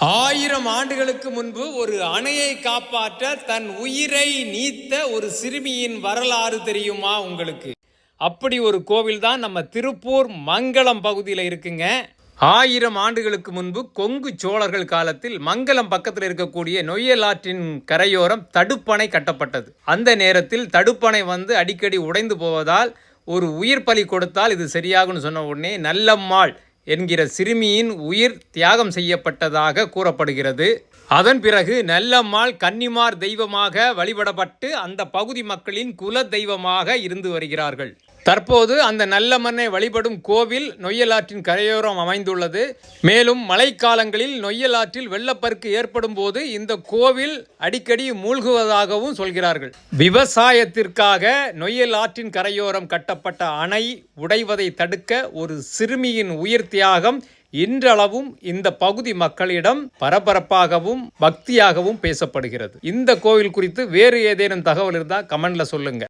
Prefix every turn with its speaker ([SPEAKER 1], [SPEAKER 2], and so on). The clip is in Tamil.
[SPEAKER 1] 1000 ஆண்டுகளுக்கு முன்பு ஒரு அணையை காப்பாற்ற தன் உயிரை நீத்த ஒரு சிறுமியின் வரலாறு தெரியுமா உங்களுக்கு? அப்படி ஒரு கோவில் தான் நம்ம திருப்பூர் மங்களம் பகுதியில் இருக்குங்க. 1000 ஆண்டுகளுக்கு முன்பு கொங்கு சோழர்கள் காலத்தில் மங்களம் பக்கத்தில் இருக்கக்கூடிய நொய்யல் ஆற்றின் கரையோரம் தடுப்பணை கட்டப்பட்டது. அந்த நேரத்தில் தடுப்பணை அடிக்கடி உடைந்து போவதால் ஒரு உயிர் பலி கொடுத்தால் இது சரியாகும்னு சொன்ன உடனே நல்லம்மாள் என்கிற சிறுமியின் உயிர் தியாகம் செய்யப்பட்டதாக கூறப்படுகிறது. அதன் பிறகு நல்லம்மாள் கன்னிமார் தெய்வமாக வழிபடப்பட்டு அந்த பகுதி மக்களின் குல தெய்வமாக இருந்து வருகிறார்கள். தற்போது அந்த நல்லம்மனை வழிபடும் கோவில் நொய்யல் ஆற்றின் கரையோரம் அமைந்துள்ளது. மேலும் மழைக்காலங்களில் நொய்யல் ஆற்றில் வெள்ளப்பெருக்கு ஏற்படும் போது இந்த கோவில் அடிக்கடி மூழ்குவதாகவும் சொல்கிறார்கள். விவசாயத்திற்காக நொய்யல் ஆற்றின் கரையோரம் கட்டப்பட்ட அணை உடைவதை தடுக்க ஒரு சிறுமியின் உயிர் தியாகம் இன்றளவும் இந்த பகுதி மக்களிடம் பரபரப்பாகவும் பக்தியாகவும் பேசப்படுகிறது. இந்த கோவில் குறித்து வேறு ஏதேனும் தகவல் இருந்தால் கமெண்ட்ல சொல்லுங்க.